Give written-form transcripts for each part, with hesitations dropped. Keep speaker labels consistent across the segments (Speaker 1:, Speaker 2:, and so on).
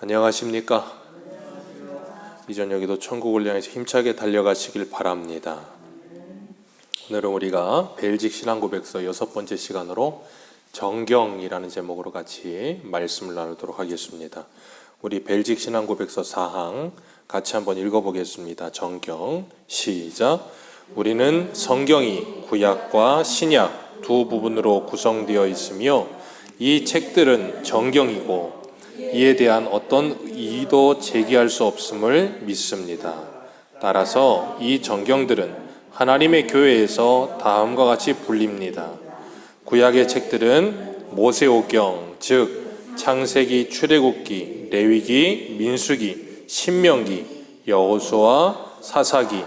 Speaker 1: 안녕하십니까? 이 저녁에도 천국을 향해서 힘차게 달려가시길 바랍니다. 오늘은 우리가 벨직 신앙고백서 6번째 시간으로 정경이라는 제목으로 같이 말씀을 나누도록 하겠습니다. 우리 벨직 신앙고백서 4항 같이 한번 읽어보겠습니다. 정경 시작. 우리는 성경이 구약과 신약 두 부분으로 구성되어 있으며 이 책들은 정경이고 이에 대한 어떤 이의도 제기할 수 없음을 믿습니다. 따라서 이 정경들은 하나님의 교회에서 다음과 같이 불립니다. 구약의 책들은 모세오경, 즉 창세기, 출애굽기, 레위기, 민수기, 신명기, 여호수아, 사사기,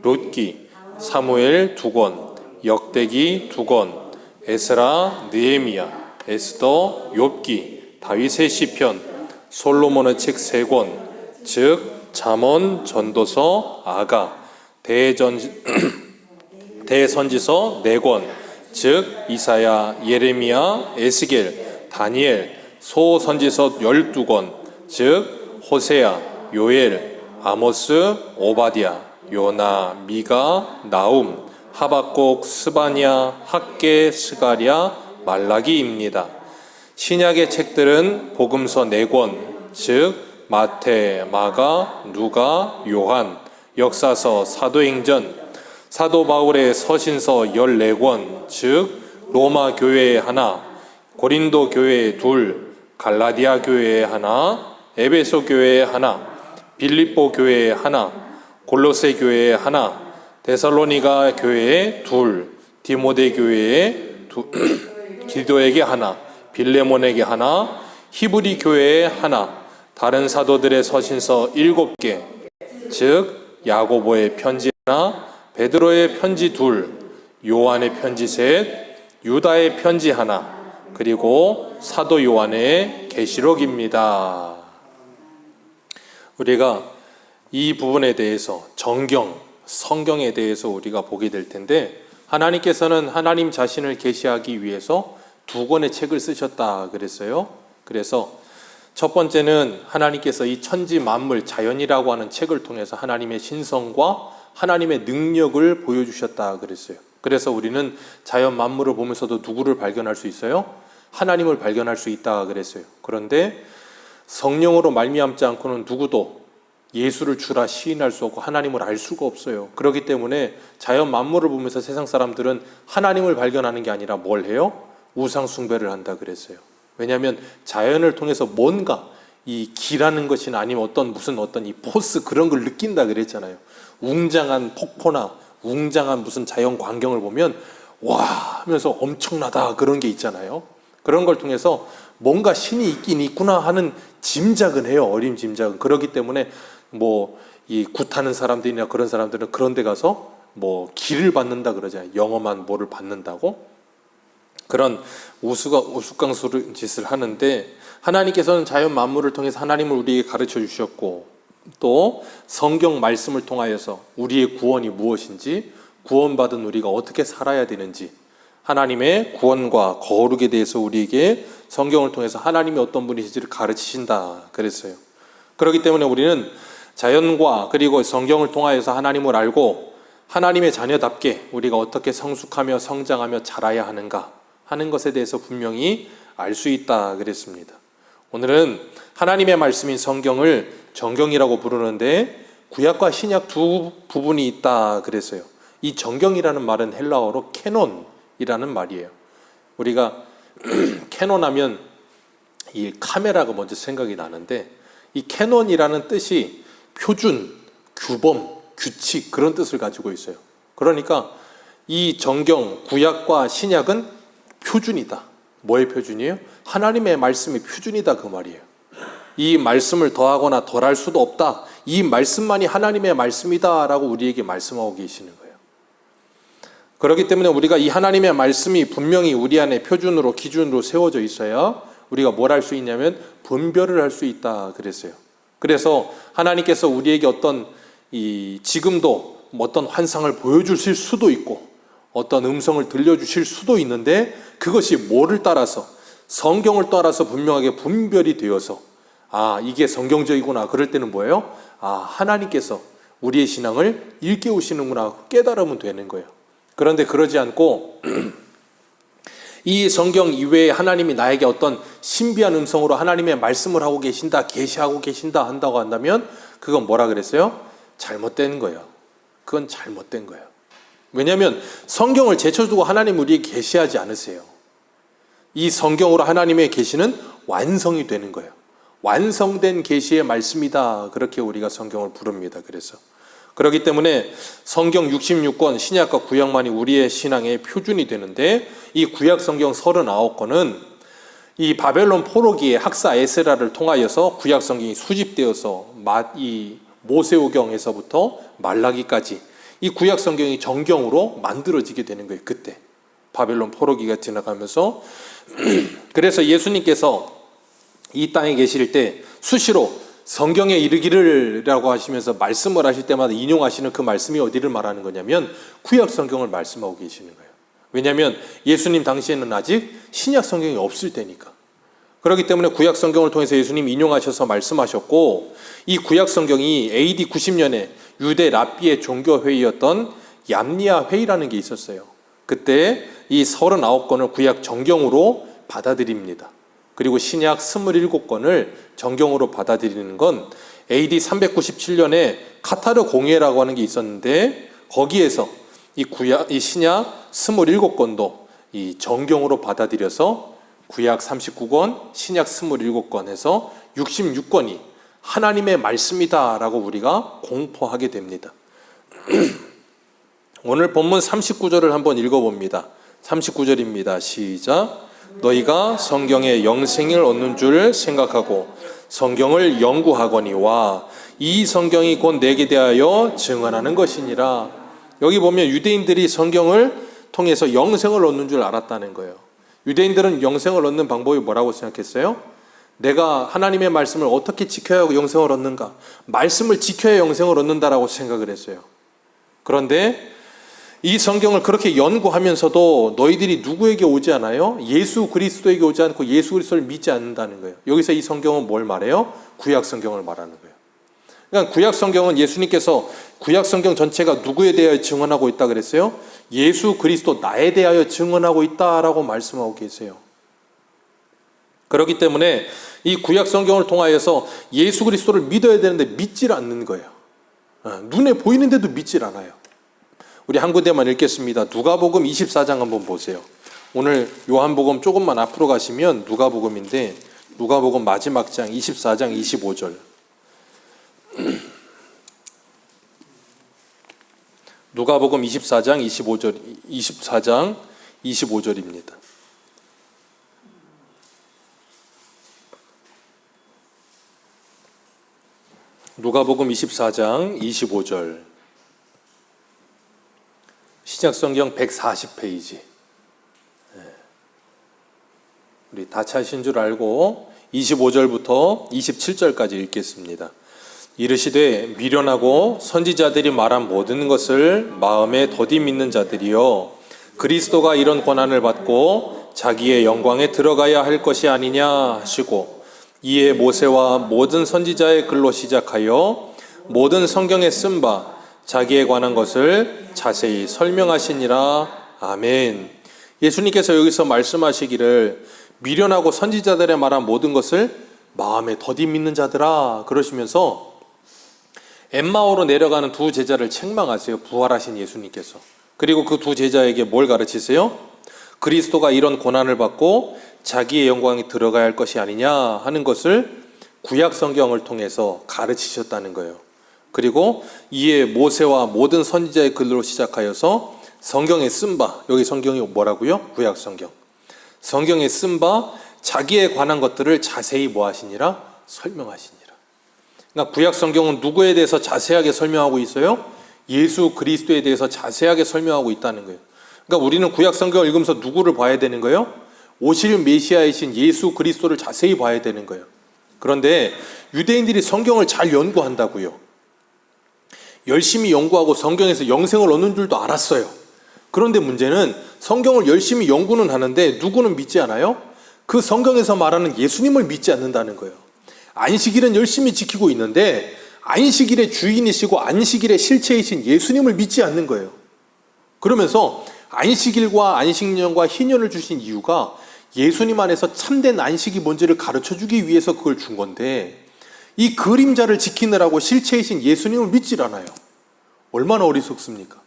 Speaker 1: 룻기, 사무엘 2권, 역대기 2권, 에스라, 느헤미야, 에스더, 욥기, 다윗의 시편, 솔로몬의 책 3권, 즉 잠언, 전도서, 아가, 대선지서 4권, 즉 이사야, 예레미야, 에스겔, 다니엘, 소선지서 12권, 즉 호세아, 요엘, 아모스, 오바댜, 요나, 미가, 나움, 하박국, 스바냐, 학개, 스가랴, 말라기입니다. 신약의 책들은 복음서 4권, 즉 마태, 마가, 누가, 요한, 역사서, 사도행전, 사도 바울의 서신서 14권, 즉 로마 교회에 하나, 고린도 교회에 2, 갈라디아 교회에 하나, 에베소 교회에 하나, 빌립보 교회에 하나, 골로새 교회에 하나, 데살로니가 교회에 2, 디모데 교회에 2, 기도에게 하나, 빌레몬에게 하나, 히브리 교회에 하나, 다른 사도들의 서신서 7개, 즉 야고보의 편지 하나, 베드로의 편지 2, 요한의 편지 3, 유다의 편지 하나, 그리고 사도 요한의 계시록입니다. 우리가 이 부분에 대해서 정경, 성경에 대해서 우리가 보게 될 텐데, 하나님께서는 하나님 자신을 계시하기 위해서 2권의 책을 쓰셨다 그랬어요. 그래서 첫 번째는 하나님께서 이 천지 만물, 자연이라고 하는 책을 통해서 하나님의 신성과 하나님의 능력을 보여주셨다 그랬어요. 그래서 우리는 자연 만물을 보면서도 누구를 발견할 수 있어요? 하나님을 발견할 수 있다 그랬어요. 그런데 성령으로 말미암지 않고는 누구도 예수를 주라 시인할 수 없고 하나님을 알 수가 없어요. 그렇기 때문에 자연 만물을 보면서 세상 사람들은 하나님을 발견하는 게 아니라 뭘 해요? 우상 숭배를 한다 그랬어요. 왜냐하면 자연을 통해서 뭔가 이 기라는 것이나 아니면 어떤 이 포스 그런 걸 느낀다 그랬잖아요. 웅장한 폭포나 웅장한 무슨 자연 광경을 보면 와 하면서 엄청나다 그런 게 있잖아요. 그런 걸 통해서 뭔가 신이 있긴 있구나 하는 짐작은 해요. 어린 짐작은. 그렇기 때문에 이 굿하는 사람들이나 그런 사람들은 그런 데 가서 기를 받는다 그러잖아요. 영험한 뭐를 받는다고. 그런 우스꽝스러운 짓을 하는데, 하나님께서는 자연 만물을 통해서 하나님을 우리에게 가르쳐 주셨고, 또 성경 말씀을 통하여서 우리의 구원이 무엇인지, 구원받은 우리가 어떻게 살아야 되는지, 하나님의 구원과 거룩에 대해서 우리에게 성경을 통해서 하나님이 어떤 분이신지를 가르치신다 그랬어요. 그렇기 때문에 우리는 자연과 그리고 성경을 통하여서 하나님을 알고 하나님의 자녀답게 우리가 어떻게 성숙하며 성장하며 자라야 하는가 하는 것에 대해서 분명히 알 수 있다 그랬습니다. 오늘은 하나님의 말씀인 성경을 정경이라고 부르는데 구약과 신약 두 부분이 있다 그랬어요. 이 정경이라는 말은 헬라어로 캐논이라는 말이에요. 우리가 캐논하면 이 카메라가 먼저 생각이 나는데, 이 캐논이라는 뜻이 표준, 규범, 규칙 그런 뜻을 가지고 있어요. 그러니까 이 정경, 구약과 신약은 표준이다. 뭐의 표준이에요? 하나님의 말씀의 표준이다 그 말이에요. 이 말씀을 더하거나 덜할 수도 없다. 이 말씀만이 하나님의 말씀이다 라고 우리에게 말씀하고 계시는 거예요. 그렇기 때문에 우리가 이 하나님의 말씀이 분명히 우리 안에 표준으로 기준으로 세워져 있어야 우리가 뭘 할 수 있냐면 분별을 할 수 있다 그랬어요. 그래서 하나님께서 우리에게 지금도 어떤 환상을 보여주실 수도 있고 어떤 음성을 들려주실 수도 있는데, 그것이 뭐를 따라서, 성경을 따라서 분명하게 분별이 되어서 아, 이게 성경적이구나. 그럴 때는 뭐예요? 아, 하나님께서 우리의 신앙을 일깨우시는구나 깨달으면 되는 거예요. 그런데 그러지 않고 이 성경 이외에 하나님이 나에게 어떤 신비한 음성으로 하나님의 말씀을 하고 계신다, 계시하고 계신다 한다고 한다면 그건 뭐라 그랬어요? 잘못된 거예요. 그건 잘못된 거예요. 왜냐하면 성경을 제쳐두고 하나님 우리에게 계시하지 않으세요. 이 성경으로 하나님의 계시는 완성이 되는 거예요. 완성된 계시의 말씀이다. 그렇게 우리가 성경을 부릅니다. 그래서 그렇기 때문에 성경 66권 신약과 구약만이 우리의 신앙의 표준이 되는데 이 구약 성경 39권은 이 바벨론 포로기의 학사 에스라를 통하여서 구약 성경이 수집되어서 이 모세오경에서부터 말라기까지 이 구약 성경이 정경으로 만들어지게 되는 거예요. 그때 바벨론 포로기가 지나가면서 그래서 예수님께서 이 땅에 계실 때 수시로 성경에 이르기를이라고 하시면서 말씀을 하실 때마다 인용하시는 그 말씀이 어디를 말하는 거냐면 구약 성경을 말씀하고 계시는 거예요. 왜냐하면 예수님 당시에는 아직 신약 성경이 없을 때니까. 그렇기 때문에 구약 성경을 통해서 예수님이 인용하셔서 말씀하셨고 이 구약 성경이 AD 90년에 유대 랍비의 종교회의였던 얌니아 회의라는 게 있었어요. 그때 이 39권을 구약 정경으로 받아들입니다. 그리고 신약 27권을 정경으로 받아들이는 건 AD 397년에 카타르 공회라고 하는 게 있었는데 거기에서 이 신약 27권도 이 정경으로 받아들여서 구약 39권, 신약 27권에서 66권이 하나님의 말씀이다라고 우리가 공포하게 됩니다. 오늘 본문 39절을 한번 읽어봅니다. 39절입니다. 시작. 너희가 성경에 영생을 얻는 줄 생각하고 성경을 연구하거니와 이 성경이 곧 내게 대하여 증언하는 것이니라. 여기 보면 유대인들이 성경을 통해서 영생을 얻는 줄 알았다는 거예요. 유대인들은 영생을 얻는 방법이 뭐라고 생각했어요? 내가 하나님의 말씀을 어떻게 지켜야 영생을 얻는가? 말씀을 지켜야 영생을 얻는다라고 생각을 했어요. 그런데 이 성경을 그렇게 연구하면서도 너희들이 누구에게 오지 않아요? 예수 그리스도에게 오지 않고 예수 그리스도를 믿지 않는다는 거예요. 여기서 이 성경은 뭘 말해요? 구약 성경을 말하는 거예요. 그러니까 구약 성경은 예수님께서 구약 성경 전체가 누구에 대하여 증언하고 있다 그랬어요? 예수 그리스도 나에 대하여 증언하고 있다라고 말씀하고 계세요. 그렇기 때문에 이 구약 성경을 통하여서 예수 그리스도를 믿어야 되는데 믿질 않는 거예요. 눈에 보이는데도 믿질 않아요. 우리 한 군데만 읽겠습니다. 누가복음 24장 한번 보세요. 오늘 요한복음 조금만 앞으로 가시면 누가복음인데 누가복음 마지막 장 24장 25절. 누가복음 24장 25절입니다. 누가복음 24장 25절. 신약성경 140페이지. 우리 다 찾으신 줄 알고 25절부터 27절까지 읽겠습니다. 이르시되 미련하고 선지자들이 말한 모든 것을 마음에 더디 믿는 자들이여 그리스도가 이런 권한을 받고 자기의 영광에 들어가야 할 것이 아니냐 하시고 이에 모세와 모든 선지자의 글로 시작하여 모든 성경에 쓴 바 자기에 관한 것을 자세히 설명하시니라. 아멘. 예수님께서 여기서 말씀하시기를 미련하고 선지자들의 말한 모든 것을 마음에 더디 믿는 자들아 그러시면서 엠마오로 내려가는 두 제자를 책망하세요. 부활하신 예수님께서. 그리고 그 두 제자에게 뭘 가르치세요? 그리스도가 이런 고난을 받고 자기의 영광에 들어가야 할 것이 아니냐 하는 것을 구약 성경을 통해서 가르치셨다는 거예요. 그리고 이에 모세와 모든 선지자의 글로 시작하여서 성경에 쓴 바, 여기 성경이 뭐라고요? 구약 성경. 성경에 쓴 바 자기에 관한 것들을 자세히 뭐 하시니라? 설명하시니라. 그러니까 구약 성경은 누구에 대해서 자세하게 설명하고 있어요? 예수 그리스도에 대해서 자세하게 설명하고 있다는 거예요. 그러니까 우리는 구약 성경을 읽으면서 누구를 봐야 되는 거예요? 오실 메시아이신 예수 그리스도를 자세히 봐야 되는 거예요. 그런데 유대인들이 성경을 잘 연구한다고요. 열심히 연구하고 성경에서 영생을 얻는 줄도 알았어요. 그런데 문제는 성경을 열심히 연구는 하는데 누구는 믿지 않아요? 그 성경에서 말하는 예수님을 믿지 않는다는 거예요. 안식일은 열심히 지키고 있는데 안식일의 주인이시고 안식일의 실체이신 예수님을 믿지 않는 거예요. 그러면서 안식일과 안식년과 희년을 주신 이유가 예수님 안에서 참된 안식이 뭔지를 가르쳐주기 위해서 그걸 준 건데 이 그림자를 지키느라고 실체이신 예수님을 믿질 않아요. 얼마나 어리석습니까?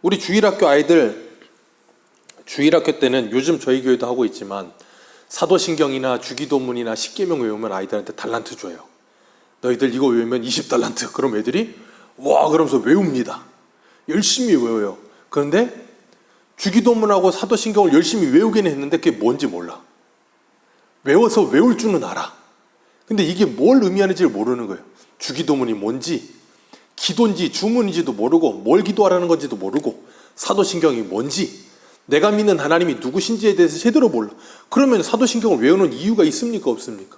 Speaker 1: 우리 주일학교 아이들 주일학교 때는 요즘 저희 교회도 하고 있지만 사도신경이나 주기도문이나 십계명 외우면 아이들한테 달란트 줘요. 너희들 이거 외우면 20달란트. 그럼 애들이 와 그러면서 외웁니다. 열심히 외워요. 그런데 주기도문하고 사도신경을 열심히 외우긴 했는데 그게 뭔지 몰라. 외워서 외울 줄은 알아. 근데 이게 뭘 의미하는지를 모르는 거예요. 주기도문이 뭔지, 기도인지 주문인지도 모르고 뭘 기도하라는 건지도 모르고 사도신경이 뭔지 내가 믿는 하나님이 누구신지에 대해서 제대로 몰라. 그러면 사도신경을 외우는 이유가 있습니까? 없습니까?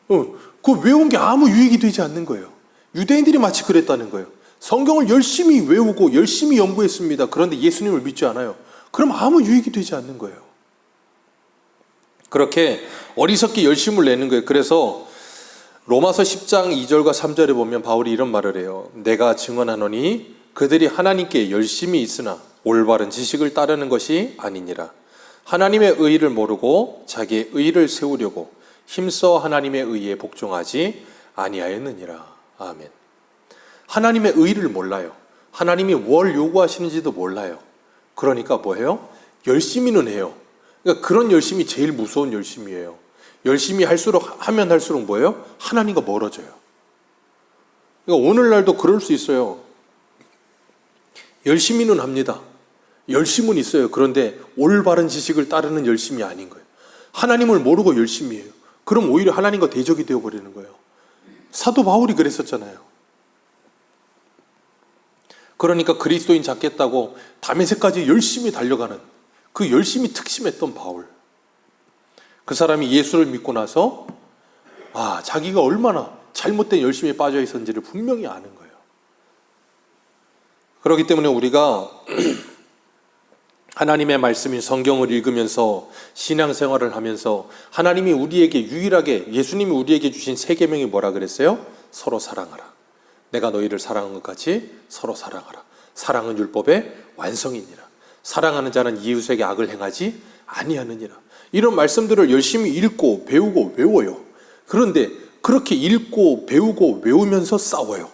Speaker 1: 그 외운 게 아무 유익이 되지 않는 거예요. 유대인들이 마치 그랬다는 거예요. 성경을 열심히 외우고 열심히 연구했습니다. 그런데 예수님을 믿지 않아요. 그럼 아무 유익이 되지 않는 거예요. 그렇게 어리석게 열심을 내는 거예요. 그래서 로마서 10장 2절과 3절에 보면 바울이 이런 말을 해요. 내가 증언하노니 그들이 하나님께 열심히 있으나 올바른 지식을 따르는 것이 아니니라. 하나님의 의의를 모르고 자기의 의의를 세우려고 힘써 하나님의 의의에 복종하지 아니하였느니라. 아멘. 하나님의 의의를 몰라요. 하나님이 뭘 요구하시는지도 몰라요. 그러니까 뭐예요? 열심히는 해요. 그러니까 그런 열심이 제일 무서운 열심이에요. 열심히 하면 할수록 뭐예요? 하나님과 멀어져요. 그러니까 오늘날도 그럴 수 있어요. 열심히는 합니다. 열심은 있어요. 그런데 올바른 지식을 따르는 열심이 아닌 거예요. 하나님을 모르고 열심히 해요. 그럼 오히려 하나님과 대적이 되어버리는 거예요. 사도 바울이 그랬었잖아요. 그러니까 그리스도인 잡겠다고 다메섹까지 열심히 달려가는 그 열심히 특심했던 바울. 그 사람이 예수를 믿고 나서 자기가 얼마나 잘못된 열심에 빠져 있었는지를 분명히 아는 거예요. 그렇기 때문에 우리가 하나님의 말씀인 성경을 읽으면서 신앙생활을 하면서 하나님이 우리에게 유일하게 예수님이 우리에게 주신 세 계명이 뭐라 그랬어요? 서로 사랑하라. 내가 너희를 사랑한 것 같이 서로 사랑하라. 사랑은 율법의 완성이니라. 사랑하는 자는 이웃에게 악을 행하지 아니하느니라. 이런 말씀들을 열심히 읽고 배우고 외워요. 그런데 그렇게 읽고 배우고 외우면서 싸워요.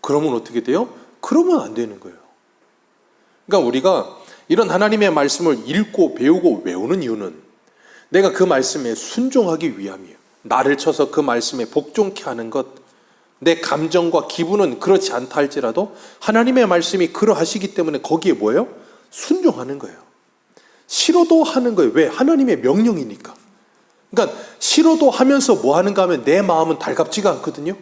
Speaker 1: 그러면 어떻게 돼요? 그러면 안 되는 거예요. 그러니까 우리가 이런 하나님의 말씀을 읽고 배우고 외우는 이유는 내가 그 말씀에 순종하기 위함이에요. 나를 쳐서 그 말씀에 복종케 하는 것, 내 감정과 기분은 그렇지 않다 할지라도 하나님의 말씀이 그러하시기 때문에 거기에 뭐예요? 순종하는 거예요. 싫어도 하는 거예요. 왜? 하나님의 명령이니까. 그러니까 싫어도 하면서 뭐 하는가 하면 내 마음은 달갑지가 않거든요.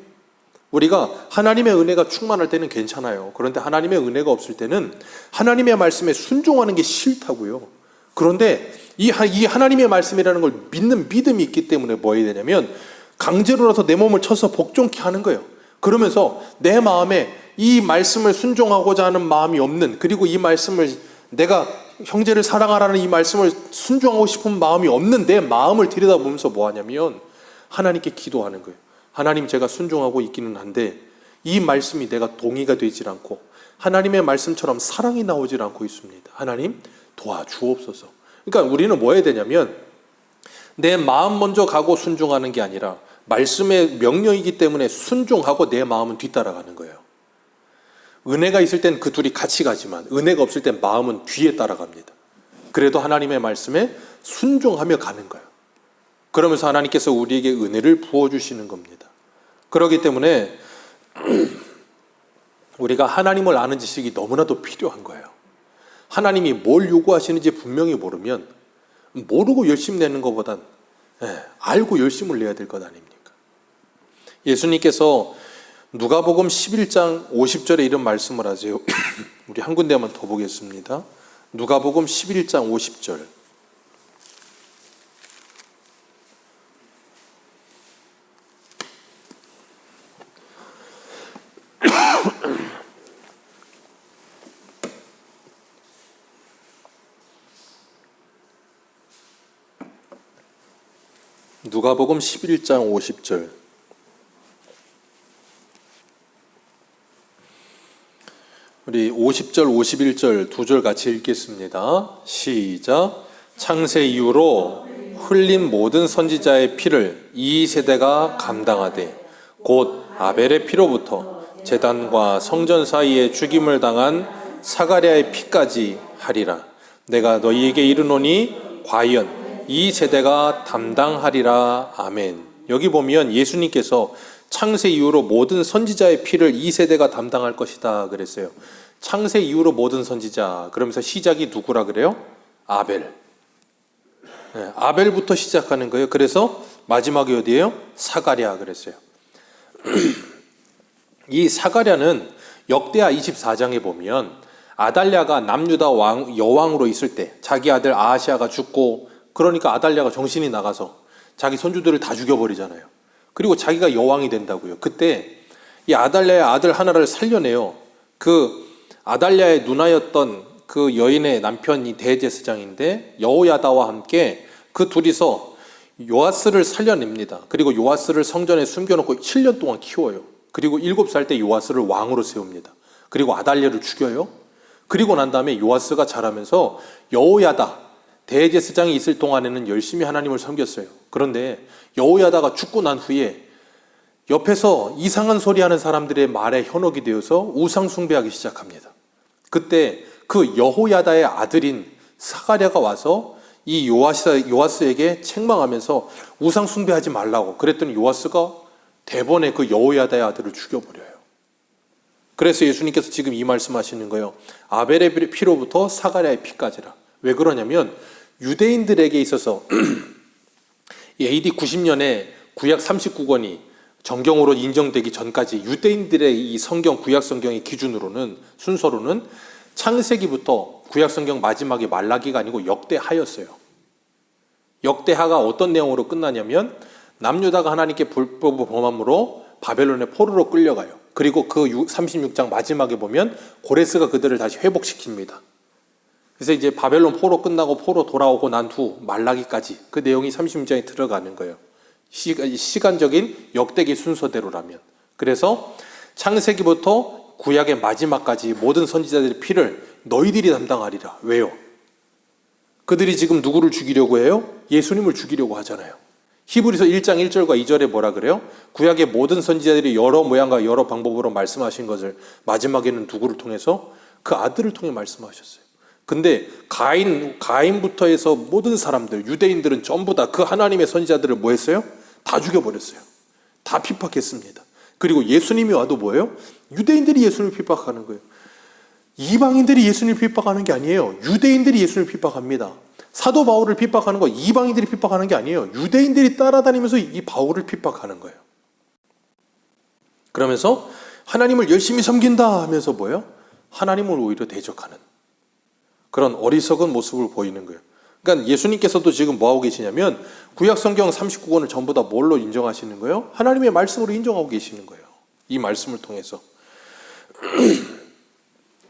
Speaker 1: 우리가 하나님의 은혜가 충만할 때는 괜찮아요. 그런데 하나님의 은혜가 없을 때는 하나님의 말씀에 순종하는 게 싫다고요. 그런데 이 하나님의 말씀이라는 걸 믿는 믿음이 있기 때문에 뭐 해야 되냐면 강제로라도 내 몸을 쳐서 복종케 하는 거예요. 그러면서 내 마음에 이 말씀을 순종하고자 하는 마음이 없는, 그리고 이 말씀을 내가 형제를 사랑하라는 이 말씀을 순종하고 싶은 마음이 없는 내 마음을 들여다보면서 뭐 하냐면 하나님께 기도하는 거예요. 하나님, 제가 순종하고 있기는 한데 이 말씀이 내가 동의가 되질 않고 하나님의 말씀처럼 사랑이 나오질 않고 있습니다. 하나님 도와주옵소서. 그러니까 우리는 뭐 해야 되냐면 내 마음 먼저 가고 순종하는 게 아니라 말씀의 명령이기 때문에 순종하고 내 마음은 뒤따라가는 거예요. 은혜가 있을 땐 그 둘이 같이 가지만 은혜가 없을 땐 마음은 뒤에 따라갑니다. 그래도 하나님의 말씀에 순종하며 가는 거예요. 그러면서 하나님께서 우리에게 은혜를 부어주시는 겁니다. 그렇기 때문에 우리가 하나님을 아는 지식이 너무나도 필요한 거예요. 하나님이 뭘 요구하시는지 분명히 모르면 모르고 열심 내는 것보단 알고 열심을 내야 될 것 아닙니까? 예수님께서 누가복음 11장 50절에 이런 말씀을 하세요. 우리 한 군데만 더 보겠습니다. 누가복음 11장 50절. 누가복음 11장 50절. 우리 50절, 51절 두 절 같이 읽겠습니다. 시작. 창세 이후로 흘린 모든 선지자의 피를 이 세대가 감당하되 곧 아벨의 피로부터 제단과 성전 사이에 죽임을 당한 사가랴의 피까지 하리라. 내가 너희에게 이르노니 과연 이 세대가 담당하리라. 아멘. 여기 보면 예수님께서 창세 이후로 모든 선지자의 피를 이 세대가 담당할 것이다 그랬어요. 창세 이후로 모든 선지자, 그러면서 시작이 누구라 그래요? 아벨. 네, 아벨부터 시작하는 거예요. 그래서 마지막이 어디예요? 사가랴 그랬어요. 이 사가랴는 역대하 24장에 보면 아달랴가 남유다 여왕으로 있을 때 자기 아들 아하시아가 죽고, 그러니까 아달랴가 정신이 나가서 자기 손주들을 다 죽여버리잖아요. 그리고 자기가 여왕이 된다고요. 그때 이 아달랴의 아들 하나를 살려내요. 그 아달랴의 누나였던 그 여인의 남편이 대제사장인데 여호야다와 함께 그 둘이서 요아스를 살려냅니다. 그리고 요아스를 성전에 숨겨놓고 7년 동안 키워요. 그리고 7살 때 요아스를 왕으로 세웁니다. 그리고 아달랴를 죽여요. 그리고 난 다음에 요아스가 자라면서 여호야다 대제사장이 있을 동안에는 열심히 하나님을 섬겼어요. 그런데 여호야다가 죽고 난 후에 옆에서 이상한 소리 하는 사람들의 말에 현혹이 되어서 우상 숭배하기 시작합니다. 그때 그 여호야다의 아들인 사가랴가 와서 이 요아스에게 책망하면서 우상 숭배하지 말라고 그랬더니 요아스가 대번에 그 여호야다의 아들을 죽여버려요. 그래서 예수님께서 지금 이 말씀하시는 거예요. 아벨의 피로부터 사가랴의 피까지라. 왜 그러냐면 유대인들에게 있어서 AD 90년에 구약 39권이 정경으로 인정되기 전까지 유대인들의 이 성경, 구약 성경의 기준으로는, 순서로는 창세기부터 구약 성경 마지막에 말라기가 아니고 역대하였어요. 역대하가 어떤 내용으로 끝나냐면 남유다가 하나님께 불법을 범함으로 바벨론의 포로로 끌려가요. 그리고 그 36장 마지막에 보면 고레스가 그들을 다시 회복시킵니다. 그래서 이제 바벨론 포로 끝나고 포로 돌아오고 난 후 말라기까지 그 내용이 36장에 들어가는 거예요. 시간적인 역대기 순서대로라면. 그래서 창세기부터 구약의 마지막까지 모든 선지자들의 피를 너희들이 담당하리라. 왜요? 그들이 지금 누구를 죽이려고 해요? 예수님을 죽이려고 하잖아요. 히브리서 1장 1절과 2절에 뭐라 그래요? 구약의 모든 선지자들이 여러 모양과 여러 방법으로 말씀하신 것을 마지막에는 누구를 통해서? 그 아들을 통해 말씀하셨어요. 근데 가인부터 해서 모든 사람들, 유대인들은 전부 다 그 하나님의 선지자들을 뭐 했어요? 다 죽여버렸어요. 다 핍박했습니다. 그리고 예수님이 와도 뭐예요? 유대인들이 예수님을 핍박하는 거예요. 이방인들이 예수님을 핍박하는 게 아니에요. 유대인들이 예수님을 핍박합니다. 사도 바울을 핍박하는 거 이방인들이 핍박하는 게 아니에요. 유대인들이 따라다니면서 이 바울을 핍박하는 거예요. 그러면서 하나님을 열심히 섬긴다 하면서 뭐예요? 하나님을 오히려 대적하는 그런 어리석은 모습을 보이는 거예요. 그러니까 예수님께서도 지금 뭐하고 계시냐면 구약 성경 39권을 전부 다 뭘로 인정하시는 거예요? 하나님의 말씀으로 인정하고 계시는 거예요. 이 말씀을 통해서.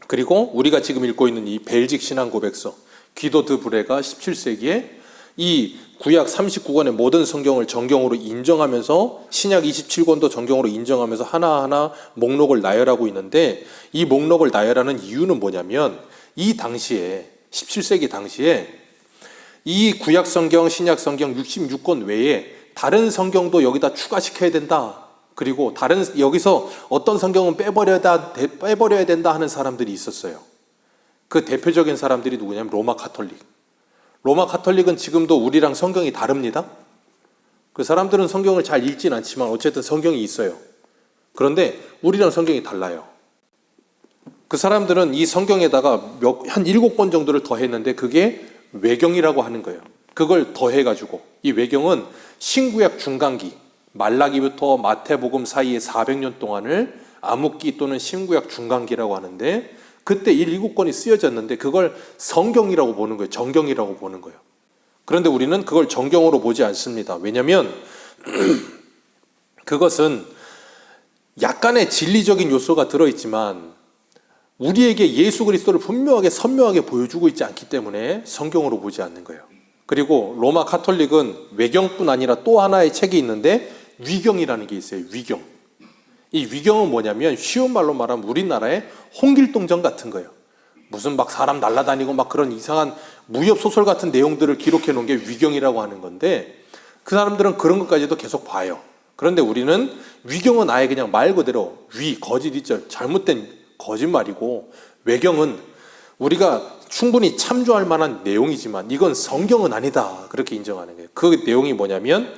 Speaker 1: 그리고 우리가 지금 읽고 있는 이 벨직 신앙 고백서 기도 드 브레가 17세기에 이 구약 39권의 모든 성경을 정경으로 인정하면서 신약 27권도 정경으로 인정하면서 하나하나 목록을 나열하고 있는데, 이 목록을 나열하는 이유는 뭐냐면 이 당시에 17세기 당시에 이 구약 성경, 신약 성경 66권 외에 다른 성경도 여기다 추가시켜야 된다. 그리고 여기서 어떤 성경은 빼버려야 된다 하는 사람들이 있었어요. 그 대표적인 사람들이 누구냐면 로마 카톨릭. 로마 카톨릭은 지금도 우리랑 성경이 다릅니다. 그 사람들은 성경을 잘 읽진 않지만 어쨌든 성경이 있어요. 그런데 우리랑 성경이 달라요. 그 사람들은 이 성경에다가 한 7권 정도를 더했는데 그게 외경이라고 하는 거예요. 그걸 더해가지고 이 외경은 신구약 중간기 말라기부터 마태복음 사이에 400년 동안을 암흑기 또는 신구약 중간기라고 하는데, 그때 이 7권이 쓰여졌는데 그걸 성경이라고 보는 거예요. 정경이라고 보는 거예요. 그런데 우리는 그걸 정경으로 보지 않습니다. 왜냐하면 그것은 약간의 진리적인 요소가 들어있지만 우리에게 예수 그리스도를 분명하게 선명하게 보여주고 있지 않기 때문에 성경으로 보지 않는 거예요. 그리고 로마 카톨릭은 외경뿐 아니라 또 하나의 책이 있는데 위경이라는 게 있어요. 위경. 이 위경은 뭐냐면 쉬운 말로 말하면 우리나라의 홍길동전 같은 거예요. 무슨 막 사람 날아다니고 막 그런 이상한 무협 소설 같은 내용들을 기록해 놓은 게 위경이라고 하는 건데, 그 사람들은 그런 것까지도 계속 봐요. 그런데 우리는 위경은 아예 그냥 말 그대로 거짓 있죠. 잘못된 거짓말이고, 외경은 우리가 충분히 참조할 만한 내용이지만 이건 성경은 아니다, 그렇게 인정하는 거예요. 그 내용이 뭐냐면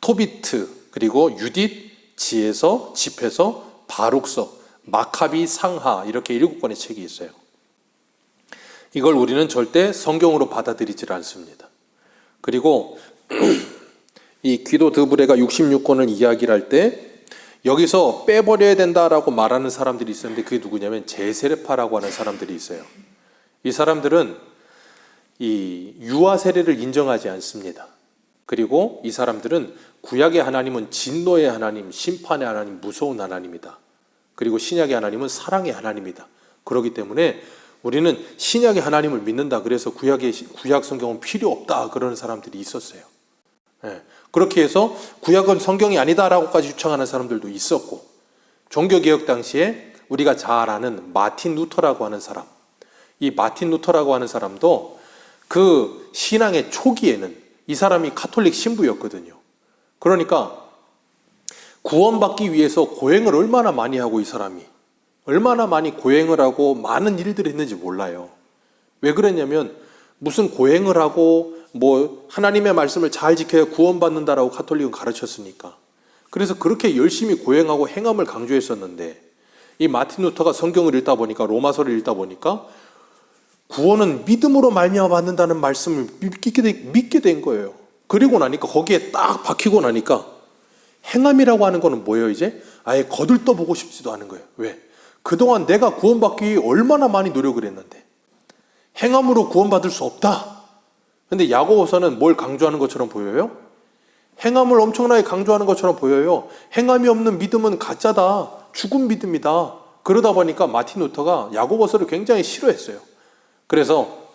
Speaker 1: 토비트, 그리고 유딧, 지혜서, 집회서, 바룩서, 마카비, 상하, 이렇게 7권의 책이 있어요. 이걸 우리는 절대 성경으로 받아들이질 않습니다. 그리고 이 귀도 드브레가 66권을 이야기를 할 때 여기서 빼버려야 된다라고 말하는 사람들이 있었는데, 그게 누구냐면 제세례파라고 하는 사람들이 있어요. 이 사람들은 이 유아 세례를 인정하지 않습니다. 그리고 이 사람들은 구약의 하나님은 진노의 하나님, 심판의 하나님, 무서운 하나님이다. 그리고 신약의 하나님은 사랑의 하나님이다. 그렇기 때문에 우리는 신약의 하나님을 믿는다. 그래서 구약 성경은 필요 없다, 그러는 사람들이 있었어요. 그렇게 해서 구약은 성경이 아니다라고까지 주장하는 사람들도 있었고, 종교개혁 당시에 우리가 잘 아는 마틴 루터라고 하는 사람, 이 마틴 루터라고 하는 사람도 그 신앙의 초기에는 이 사람이 가톨릭 신부였거든요. 그러니까 구원받기 위해서 고행을 얼마나 많이 하고, 이 사람이 얼마나 많이 고행을 하고 많은 일들을 했는지 몰라요. 왜 그랬냐면 무슨 고행을 하고 뭐 하나님의 말씀을 잘 지켜야 구원받는다라고 가톨릭은 가르쳤으니까. 그래서 그렇게 열심히 고행하고 행함을 강조했었는데, 이 마틴 루터가 성경을 읽다 보니까, 로마서를 읽다 보니까 구원은 믿음으로 말미암아 받는다는 말씀을 믿게 된 거예요. 그리고 나니까 거기에 딱 박히고 나니까 행함이라고 하는 거는 뭐예요? 이제 아예 거들떠보고 싶지도 않은 거예요. 왜? 그동안 내가 구원받기 위해 얼마나 많이 노력을 했는데 행함으로 구원받을 수 없다. 근데 야고보서는 뭘 강조하는 것처럼 보여요? 행함을 엄청나게 강조하는 것처럼 보여요. 행함이 없는 믿음은 가짜다, 죽은 믿음이다. 그러다 보니까 마틴 루터가 야고보서를 굉장히 싫어했어요. 그래서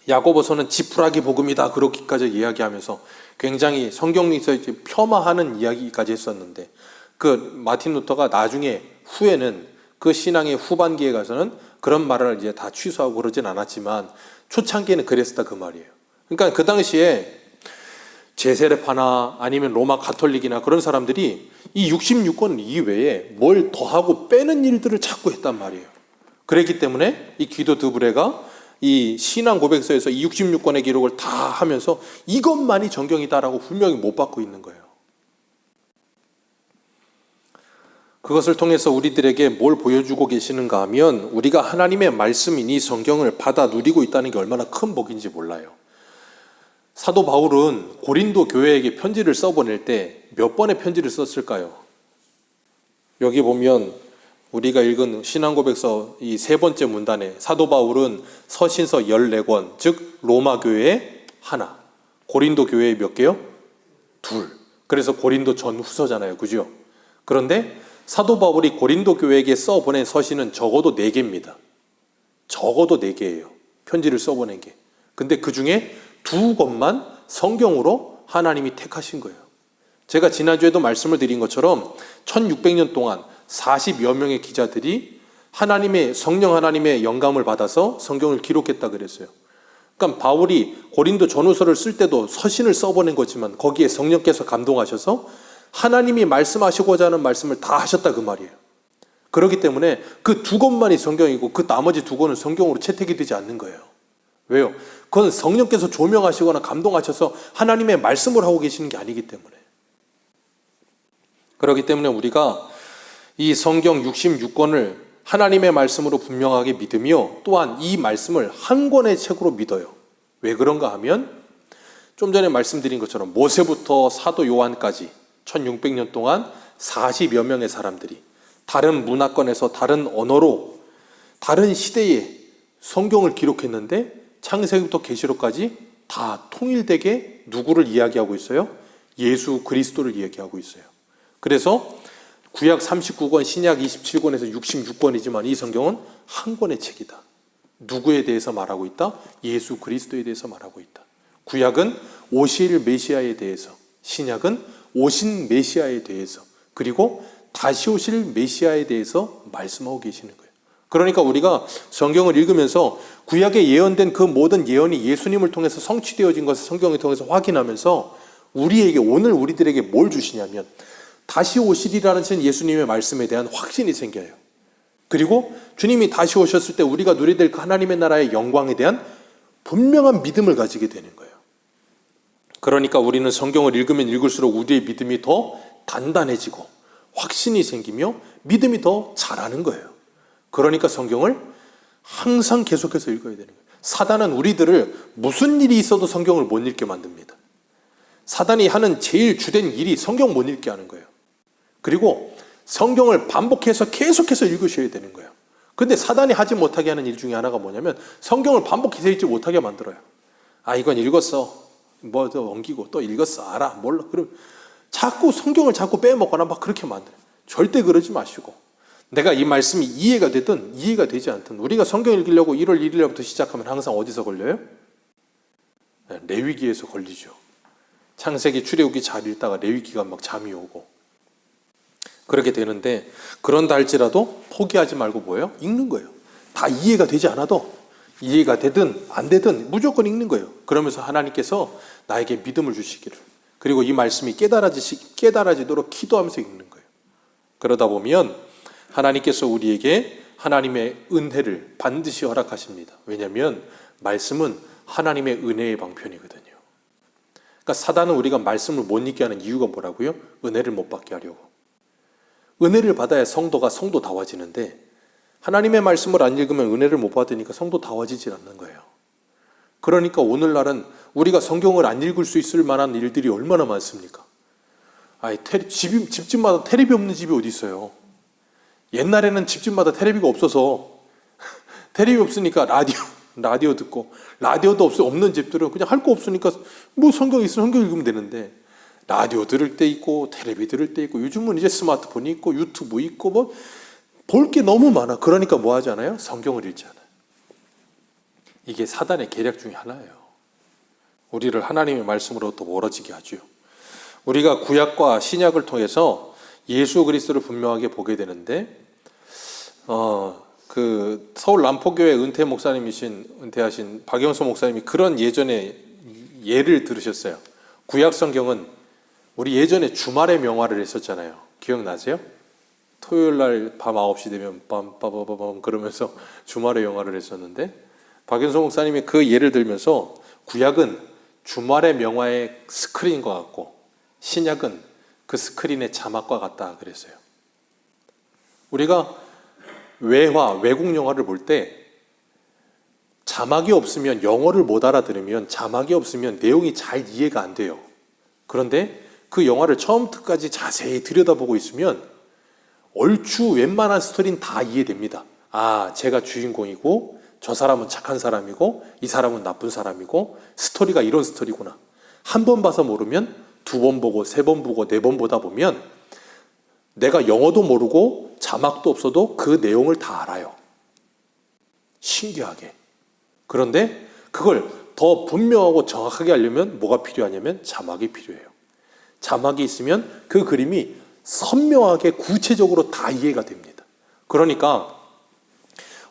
Speaker 1: 야고보서는 지푸라기 복음이다, 그렇게까지 이야기하면서 굉장히 성경에서 폄하하는 이야기까지 했었는데, 그 마틴 루터가 나중에 후에는 그 신앙의 후반기에 가서는 그런 말을 이제 다 취소하고 그러진 않았지만 초창기에는 그랬었다, 그 말이에요. 그러니까 그 당시에 제세례파나 아니면 로마 가톨릭이나 그런 사람들이 이 66권 이외에 뭘 더하고 빼는 일들을 자꾸 했단 말이에요. 그랬기 때문에 이 귀도 드브레가 이 신앙 고백서에서 이 66권의 기록을 다 하면서 이것만이 정경이다라고 분명히 못 받고 있는 거예요. 그것을 통해서 우리들에게 뭘 보여주고 계시는가 하면, 우리가 하나님의 말씀인 이 성경을 받아 누리고 있다는 게 얼마나 큰 복인지 몰라요. 사도 바울은 고린도 교회에게 편지를 써보낼 때 몇 번의 편지를 썼을까요? 여기 보면 우리가 읽은 신앙고백서 이 3번째 문단에 사도 바울은 서신서 14권, 즉 로마 교회에 하나, 고린도 교회에 몇 개요? 2. 그래서 고린도 전후서잖아요, 그죠? 그런데 사도 바울이 고린도 교회에게 써보낸 서신은 적어도 4개입니다. 적어도 4개예요. 편지를 써보낸 게. 근데 그 중에 2권만 성경으로 하나님이 택하신 거예요. 제가 지난주에도 말씀을 드린 것처럼 1600년 동안 40여 명의 기자들이 성령 하나님의 영감을 받아서 성경을 기록했다 그랬어요. 그러니까 바울이 고린도 전후서를 쓸 때도 서신을 써보낸 거지만 거기에 성령께서 감동하셔서 하나님이 말씀하시고자 하는 말씀을 다 하셨다, 그 말이에요. 그렇기 때문에 그 2권만이 성경이고 그 나머지 2권은 성경으로 채택이 되지 않는 거예요. 왜요? 그건 성령께서 조명하시거나 감동하셔서 하나님의 말씀을 하고 계시는 게 아니기 때문에. 그렇기 때문에 우리가 이 성경 66권을 하나님의 말씀으로 분명하게 믿으며, 또한 이 말씀을 한 권의 책으로 믿어요. 왜 그런가 하면 좀 전에 말씀드린 것처럼 모세부터 사도 요한까지 1600년 동안 40여 명의 사람들이 다른 문화권에서 다른 언어로 다른 시대에 성경을 기록했는데 창세기부터 계시록까지 다 통일되게 누구를 이야기하고 있어요? 예수 그리스도를 이야기하고 있어요. 그래서 구약 39권, 신약 27권에서 66권이지만 이 성경은 한 권의 책이다. 누구에 대해서 말하고 있다? 예수 그리스도에 대해서 말하고 있다. 구약은 오실 메시아에 대해서, 신약은 오신 메시아에 대해서, 그리고 다시 오실 메시아에 대해서 말씀하고 계시는 거예요. 그러니까 우리가 성경을 읽으면서 구약에 예언된 그 모든 예언이 예수님을 통해서 성취되어진 것을 성경을 통해서 확인하면서 우리에게, 오늘 우리들에게 뭘 주시냐면 다시 오시리라는 예수님의 말씀에 대한 확신이 생겨요. 그리고 주님이 다시 오셨을 때 우리가 누리게 될 그 하나님의 나라의 영광에 대한 분명한 믿음을 가지게 되는 거예요. 그러니까 우리는 성경을 읽으면 읽을수록 우리의 믿음이 더 단단해지고 확신이 생기며 믿음이 더 자라는 거예요. 그러니까 성경을 항상 계속해서 읽어야 되는 거예요. 사단은 우리들을 무슨 일이 있어도 성경을 못 읽게 만듭니다. 사단이 하는 제일 주된 일이 성경 못 읽게 하는 거예요. 그리고 성경을 반복해서 계속해서 읽으셔야 되는 거예요. 근데 사단이 하지 못하게 하는 일 중에 하나가 뭐냐면 성경을 반복해서 읽지 못하게 만들어요. 아, 이건 읽었어. 뭐 더 옮기고 또 읽었어. 알아. 몰라. 그럼 자꾸 성경을 자꾸 빼먹거나 막 그렇게 만들어요. 절대 그러지 마시고, 내가 이 말씀이 이해가 되든 이해가 되지 않든 우리가 성경 읽으려고 1월 1일부터 시작하면 항상 어디서 걸려요? 레위기에서 걸리죠. 창세기, 출애굽기 잘 읽다가 레위기가 막 잠이 오고 그렇게 되는데, 그런다 할지라도 포기하지 말고 뭐예요? 읽는 거예요. 다 이해가 되지 않아도 이해가 되든 안 되든 무조건 읽는 거예요. 그러면서 하나님께서 나에게 믿음을 주시기를, 그리고 이 말씀이 깨달아지도록 기도하면서 읽는 거예요. 그러다 보면 하나님께서 우리에게 하나님의 은혜를 반드시 허락하십니다. 왜냐하면 말씀은 하나님의 은혜의 방편이거든요. 그러니까 사단은 우리가 말씀을 못 읽게 하는 이유가 뭐라고요? 은혜를 못 받게 하려고. 은혜를 받아야 성도다워지는데 하나님의 말씀을 안 읽으면 은혜를 못 받으니까 성도다워지질 않는 거예요. 그러니까 오늘날은 우리가 성경을 안 읽을 수 있을 만한 일들이 얼마나 많습니까? 집집마다 텔레비 없는 집이 어디 있어요? 옛날에는 집집마다 텔레비가 없어서 텔레비 없으니까 라디오 듣고, 라디오도 없는 집들은 그냥 할 거 없으니까 뭐 성경 있으면 성경 읽으면 되는데, 라디오 들을 때 있고 텔레비 들을 때 있고 요즘은 이제 스마트폰이 있고 유튜브 있고 뭐 볼 게 너무 많아. 그러니까 뭐 하잖아요? 성경을 읽잖아요. 이게 사단의 계략 중에 하나예요. 우리를 하나님의 말씀으로부터 멀어지게 하죠. 우리가 구약과 신약을 통해서 예수 그리스도를 분명하게 보게 되는데, 그 서울 남포교회 은퇴하신 박영수 목사님이 그런 예전에 예를 들으셨어요. 구약 성경은 우리 예전에 주말에 명화를 했었잖아요. 기억나세요? 토요일 날 밤 9시 되면 빰빠바바밤 그러면서 주말에 영화를 했었는데, 박영수 목사님이 그 예를 들면서 구약은 주말의 명화의 스크린과 같고 신약은 그 스크린의 자막과 같다 그랬어요. 우리가 외국 영화를 볼 때 자막이 없으면, 영어를 못 알아들으면 자막이 없으면 내용이 잘 이해가 안 돼요. 그런데 그 영화를 처음부터까지 자세히 들여다보고 있으면 얼추 웬만한 스토리는 다 이해됩니다. 아, 제가 주인공이고 저 사람은 착한 사람이고 이 사람은 나쁜 사람이고 스토리가 이런 스토리구나. 한 번 봐서 모르면 두 번 보고 세 번 보고 네 번 보다 보면 내가 영어도 모르고 자막도 없어도 그 내용을 다 알아요. 신기하게. 그런데 그걸 더 분명하고 정확하게 하려면 뭐가 필요하냐면 자막이 필요해요. 자막이 있으면 그 그림이 선명하게 구체적으로 다 이해가 됩니다. 그러니까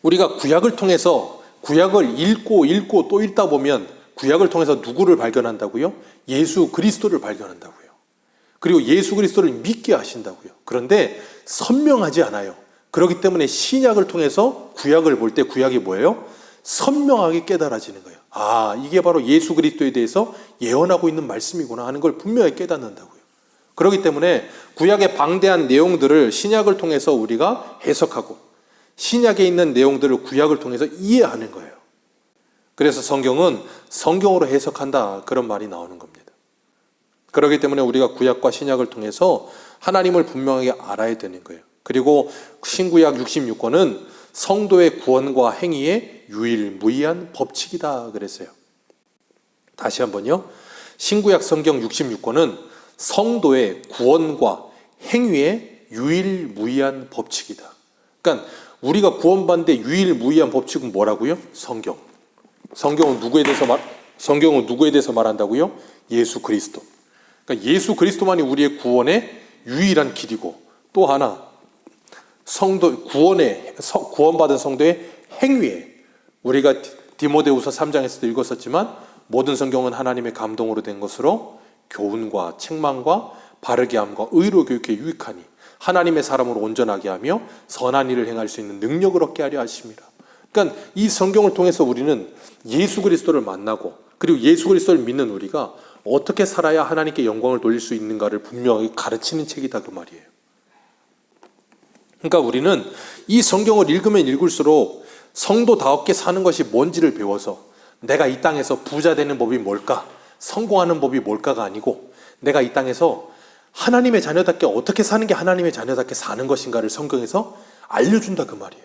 Speaker 1: 우리가 구약을 통해서 구약을 읽고 또 읽다 보면 구약을 통해서 누구를 발견한다고요? 예수 그리스도를 발견한다고요. 그리고 예수 그리스도를 믿게 하신다고요. 그런데 선명하지 않아요. 그렇기 때문에 신약을 통해서 구약을 볼 때 구약이 뭐예요? 선명하게 깨달아지는 거예요. 아, 이게 바로 예수 그리스도에 대해서 예언하고 있는 말씀이구나 하는 걸 분명히 깨닫는다고요. 그렇기 때문에 구약의 방대한 내용들을 신약을 통해서 우리가 해석하고 신약에 있는 내용들을 구약을 통해서 이해하는 거예요. 그래서 성경은 성경으로 해석한다, 그런 말이 나오는 겁니다. 그렇기 때문에 우리가 구약과 신약을 통해서 하나님을 분명하게 알아야 되는 거예요. 그리고 신구약 66권은 성도의 구원과 행위의 유일무이한 법칙이다 그랬어요. 다시 한번요. 신구약 성경 66권은 성도의 구원과 행위의 유일무이한 법칙이다. 그러니까 우리가 구원받는데 유일무이한 법칙은 뭐라고요? 성경. 성경은 누구에 대해서 말한다고요? 예수 그리스도. 그러니까 예수 그리스도만이 우리의 구원의 유일한 길이고 또 하나, 성도 구원받은 성도의 행위에, 우리가 디모데후서 3장에서도 읽었었지만 모든 성경은 하나님의 감동으로 된 것으로 교훈과 책망과 바르게 함과 의로 교육에 유익하니 하나님의 사람으로 온전하게 하며 선한 일을 행할 수 있는 능력을 얻게 하려 하십니다. 그러니까 이 성경을 통해서 우리는 예수 그리스도를 만나고, 그리고 예수 그리스도를 믿는 우리가 어떻게 살아야 하나님께 영광을 돌릴 수 있는가를 분명히 가르치는 책이다, 그 말이에요. 그러니까 우리는 이 성경을 읽으면 읽을수록 성도다웠게 사는 것이 뭔지를 배워서, 내가 이 땅에서 부자 되는 법이 뭘까, 성공하는 법이 뭘까가 아니고, 내가 이 땅에서 하나님의 자녀답게 어떻게 사는 게 하나님의 자녀답게 사는 것인가를 성경에서 알려준다, 그 말이에요.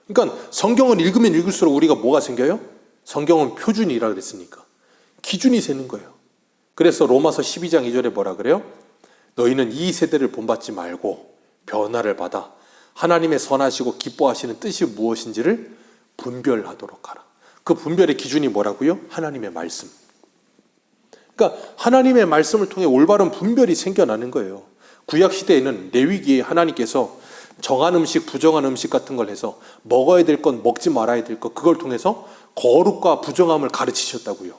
Speaker 1: 그러니까 성경을 읽으면 읽을수록 우리가 뭐가 생겨요? 성경은 표준이라 그랬으니까 기준이 세는 거예요. 그래서 로마서 12장 2절에 뭐라 그래요? 너희는 이 세대를 본받지 말고 변화를 받아 하나님의 선하시고 기뻐하시는 뜻이 무엇인지를 분별하도록 하라. 그 분별의 기준이 뭐라고요? 하나님의 말씀. 그러니까 하나님의 말씀을 통해 올바른 분별이 생겨나는 거예요. 구약시대에는 레위기에 하나님께서 정한 음식, 부정한 음식 같은 걸 해서 먹어야 될 건, 먹지 말아야 될 것, 그걸 통해서 거룩과 부정함을 가르치셨다고요.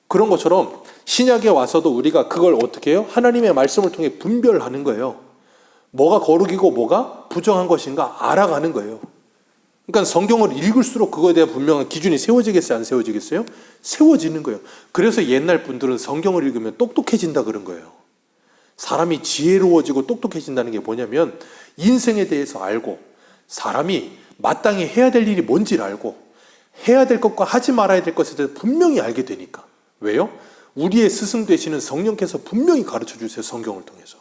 Speaker 1: 그런 것처럼 신약에 와서도 우리가 그걸 어떻게 해요? 하나님의 말씀을 통해 분별하는 거예요. 뭐가 거룩이고 뭐가 부정한 것인가 알아가는 거예요. 그러니까 성경을 읽을수록 그거에 대한 분명한 기준이 세워지겠어요? 안 세워지겠어요? 세워지는 거예요. 그래서 옛날 분들은 성경을 읽으면 똑똑해진다 그런 거예요. 사람이 지혜로워지고 똑똑해진다는 게 뭐냐면 인생에 대해서 알고, 사람이 마땅히 해야 될 일이 뭔지를 알고, 해야 될 것과 하지 말아야 될 것에 대해서 분명히 알게 되니까. 왜요? 우리의 스승 되시는 성령께서 분명히 가르쳐 주세요, 성경을 통해서.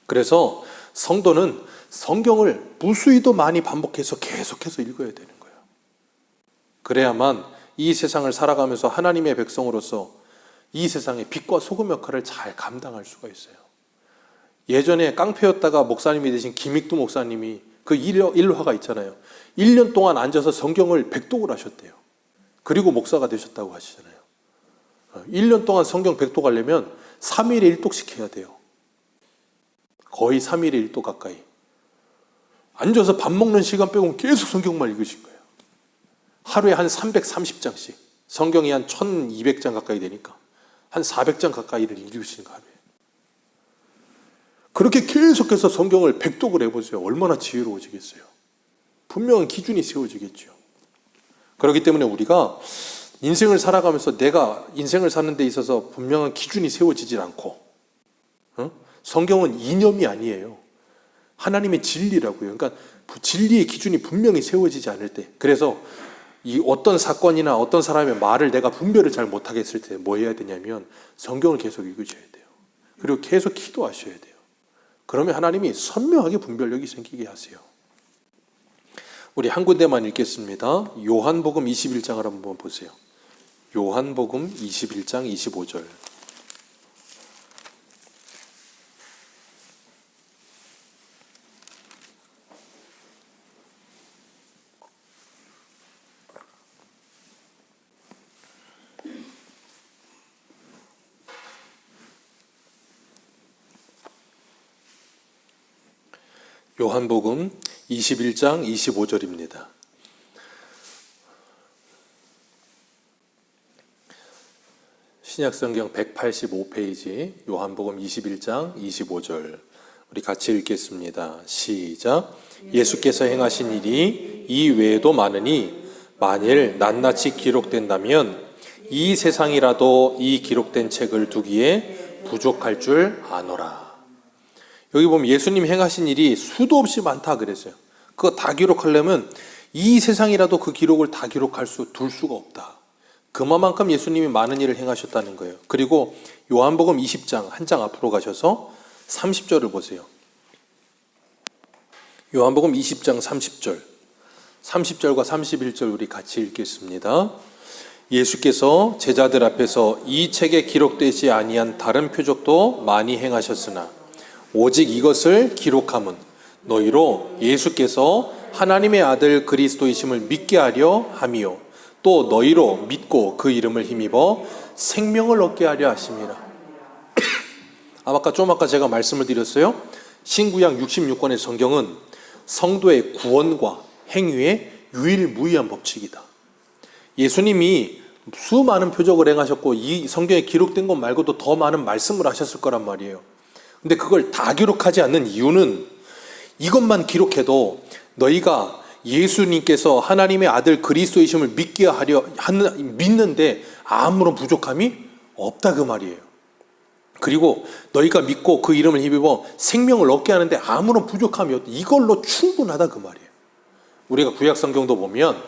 Speaker 1: 그래서 성도는 성경을 무수히도 많이 반복해서 계속해서 읽어야 되는 거예요. 그래야만 이 세상을 살아가면서 하나님의 백성으로서 이 세상의 빛과 소금 역할을 잘 감당할 수가 있어요. 예전에 깡패였다가 목사님이 되신 김익두 목사님이 그 일화가 있잖아요. 1년 동안 앉아서 성경을 백독을 하셨대요. 그리고 목사가 되셨다고 하시잖아요. 1년 동안 성경 백독하려면 3일에 1독씩 해야 돼요. 거의 3일에 1독 가까이. 앉아서 밥 먹는 시간 빼고는 계속 성경만 읽으신 거예요. 하루에 한 330장씩. 성경이 한 1200장 가까이 되니까 한 400장 가까이를 읽으시는 거예요. 그렇게 계속해서 성경을 백독을 해보세요. 얼마나 지혜로워지겠어요. 분명한 기준이 세워지겠죠. 그렇기 때문에 우리가 인생을 살아가면서 내가 인생을 사는 데 있어서 분명한 기준이 세워지질 않고, 성경은 이념이 아니에요. 하나님의 진리라고요. 그러니까 진리의 기준이 분명히 세워지지 않을 때, 그래서 이 어떤 사건이나 어떤 사람의 말을 내가 분별을 잘 못하겠을 때 뭐 해야 되냐면 성경을 계속 읽으셔야 돼요. 그리고 계속 기도하셔야 돼요. 그러면 하나님이 선명하게 분별력이 생기게 하세요. 우리 한 군데만 읽겠습니다. 요한복음 21장을 한번 보세요. 요한복음 21장 25절. 요한복음 21장 25절입니다. 신약성경 185페이지 요한복음 21장 25절 우리 같이 읽겠습니다. 시작. 예수께서 행하신 일이 이 외에도 많으니 만일 낱낱이 기록된다면 이 세상이라도 이 기록된 책을 두기에 부족할 줄 아노라. 여기 보면 예수님 행하신 일이 수도 없이 많다 그랬어요. 그거 다 기록하려면 이 세상이라도 그 기록을 다 기록할 둘 수가 없다. 그만큼 예수님이 많은 일을 행하셨다는 거예요. 그리고 요한복음 20장 한 장 앞으로 가셔서 30절을 보세요. 요한복음 20장 30절 30절과 31절 우리 같이 읽겠습니다. 예수께서 제자들 앞에서 이 책에 기록되지 아니한 다른 표적도 많이 행하셨으나 오직 이것을 기록함은 너희로 예수께서 하나님의 아들 그리스도이심을 믿게 하려 함이요 또 너희로 믿고 그 이름을 힘입어 생명을 얻게 하려 하심이라. 아까 제가 말씀을 드렸어요. 신구약 66권의 성경은 성도의 구원과 행위의 유일무이한 법칙이다. 예수님이 수많은 표적을 행하셨고 이 성경에 기록된 것 말고도 더 많은 말씀을 하셨을 거란 말이에요. 근데 그걸 다 기록하지 않는 이유는 이것만 기록해도 너희가 예수님께서 하나님의 아들 그리스도이심을 믿는데 아무런 부족함이 없다 그 말이에요. 그리고 너희가 믿고 그 이름을 힘입어 생명을 얻게 하는데 아무런 부족함이 없다. 이걸로 충분하다 그 말이에요. 우리가 구약 성경도 보면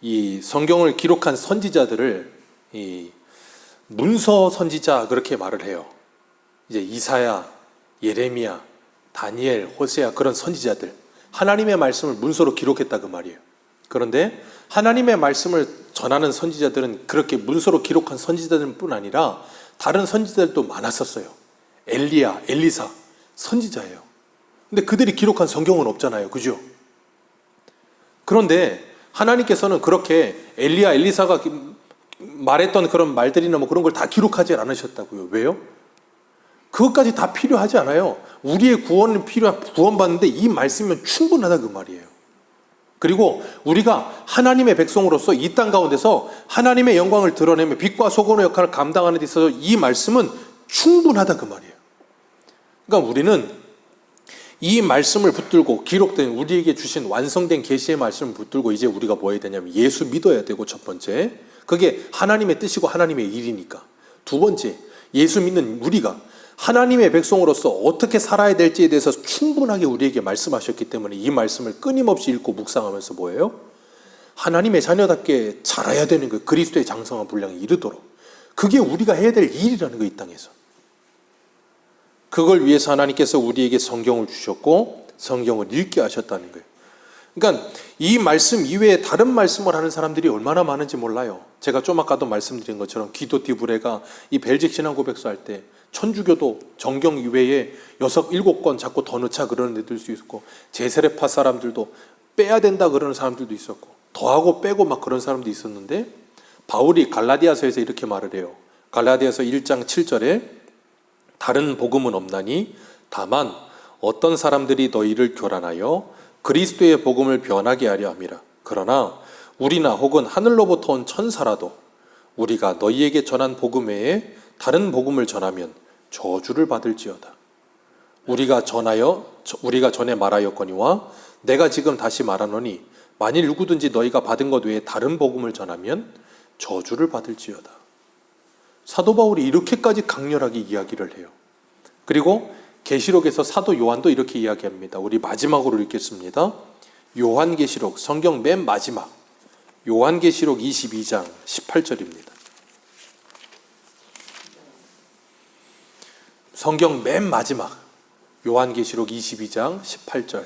Speaker 1: 이 성경을 기록한 선지자들을 이 문서 선지자 그렇게 말을 해요. 이제 이사야, 예레미야, 다니엘, 호세아 그런 선지자들 하나님의 말씀을 문서로 기록했다 그 말이에요. 그런데 하나님의 말씀을 전하는 선지자들은 그렇게 문서로 기록한 선지자들뿐 아니라 다른 선지자들도 많았었어요. 엘리야, 엘리사 선지자예요. 근데 그들이 기록한 성경은 없잖아요. 그죠? 그런데 하나님께서는 그렇게 엘리야, 엘리사가 말했던 그런 말들이나 뭐 그런 걸 다 기록하지 않으셨다고요. 왜요? 그것까지 다 필요하지 않아요. 우리의 구원은 구원받는데 이 말씀이면 충분하다 그 말이에요. 그리고 우리가 하나님의 백성으로서 이 땅 가운데서 하나님의 영광을 드러내며 빛과 소금의 역할을 감당하는 데 있어서 이 말씀은 충분하다 그 말이에요. 그러니까 우리는 이 말씀을 붙들고 기록된 우리에게 주신 완성된 계시의 말씀을 붙들고 이제 우리가 뭐 해야 되냐면 예수 믿어야 되고 첫 번째 그게 하나님의 뜻이고 하나님의 일이니까 두 번째 예수 믿는 우리가 하나님의 백성으로서 어떻게 살아야 될지에 대해서 충분하게 우리에게 말씀하셨기 때문에 이 말씀을 끊임없이 읽고 묵상하면서 뭐예요? 하나님의 자녀답게 자라야 되는 거예요. 그리스도의 장성한 분량에 이르도록. 그게 우리가 해야 될 일이라는 거예요. 이 땅에서. 그걸 위해서 하나님께서 우리에게 성경을 주셨고 성경을 읽게 하셨다는 거예요. 그러니까 이 말씀 이외에 다른 말씀을 하는 사람들이 얼마나 많은지 몰라요. 제가 좀 아까도 말씀드린 것처럼 기도 디브레가 이 벨직 신앙 고백서 할 때 천주교도 정경 이외에 6, 7권 자꾸 더 넣자 그러는 애들도 있었고 제세례파 사람들도 빼야 된다 그러는 사람들도 있었고 더하고 빼고 막 그런 사람도 있었는데 바울이 갈라디아서에서 이렇게 말을 해요. 갈라디아서 1장 7절에 다른 복음은 없나니 다만 어떤 사람들이 너희를 교란하여 그리스도의 복음을 변하게 하려 함이라. 그러나 우리나 혹은 하늘로부터 온 천사라도 우리가 너희에게 전한 복음 외에 다른 복음을 전하면 저주를 받을지어다. 우리가 전에 말하였거니와 내가 지금 다시 말하노니 만일 누구든지 너희가 받은 것 외에 다른 복음을 전하면 저주를 받을지어다. 사도 바울이 이렇게까지 강렬하게 이야기를 해요. 그리고 계시록에서 사도 요한도 이렇게 이야기합니다. 우리 마지막으로 읽겠습니다. 요한계시록 성경 맨 마지막 요한계시록 22장 18절입니다. 성경 맨 마지막 요한계시록 22장 18절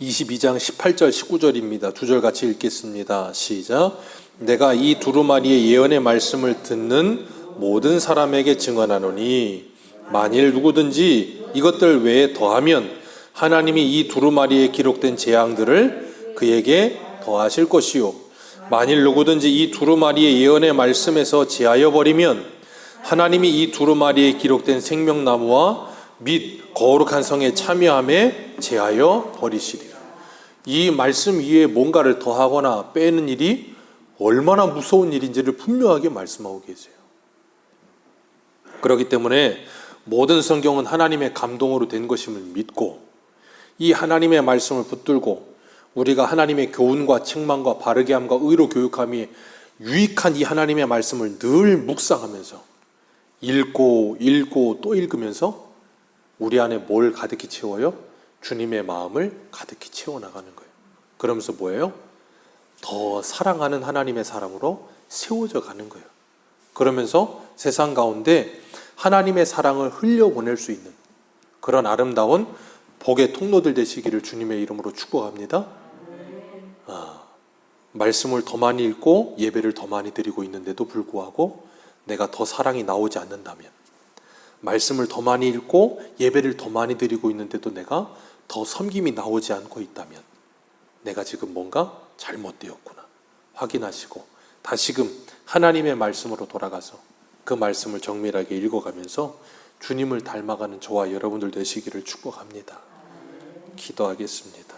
Speaker 1: 22장 18절 19절입니다. 두 절 같이 읽겠습니다. 시작. 내가 이 두루마리의 예언의 말씀을 듣는 모든 사람에게 증언하노니 만일 누구든지 이것들 외에 더하면 하나님이 이 두루마리에 기록된 재앙들을 그에게 더하실 것이요 만일 누구든지 이 두루마리의 예언의 말씀에서 제하여 버리면 하나님이 이 두루마리에 기록된 생명나무와 및 거룩한 성에 참여함에 제하여 버리시리라. 이 말씀 위에 뭔가를 더하거나 빼는 일이 얼마나 무서운 일인지를 분명하게 말씀하고 계세요. 그렇기 때문에 모든 성경은 하나님의 감동으로 된 것임을 믿고 이 하나님의 말씀을 붙들고 우리가 하나님의 교훈과 책망과 바르게 함과 의로 교육함이 유익한 이 하나님의 말씀을 늘 묵상하면서 읽고 또 읽으면서 우리 안에 뭘 가득히 채워요? 주님의 마음을 가득히 채워나가는 거예요. 그러면서 뭐예요? 더 사랑하는 하나님의 사람으로 세워져 가는 거예요. 그러면서 세상 가운데 하나님의 사랑을 흘려보낼 수 있는 그런 아름다운 복의 통로들 되시기를 주님의 이름으로 축복합니다. 말씀을 더 많이 읽고 예배를 더 많이 드리고 있는데도 불구하고 내가 더 사랑이 나오지 않는다면, 말씀을 더 많이 읽고 예배를 더 많이 드리고 있는데도 내가 더 섬김이 나오지 않고 있다면 내가 지금 뭔가 잘못되었구나 확인하시고 다시금 하나님의 말씀으로 돌아가서 그 말씀을 정밀하게 읽어가면서 주님을 닮아가는 저와 여러분들 되시기를 축복합니다. 기도하겠습니다.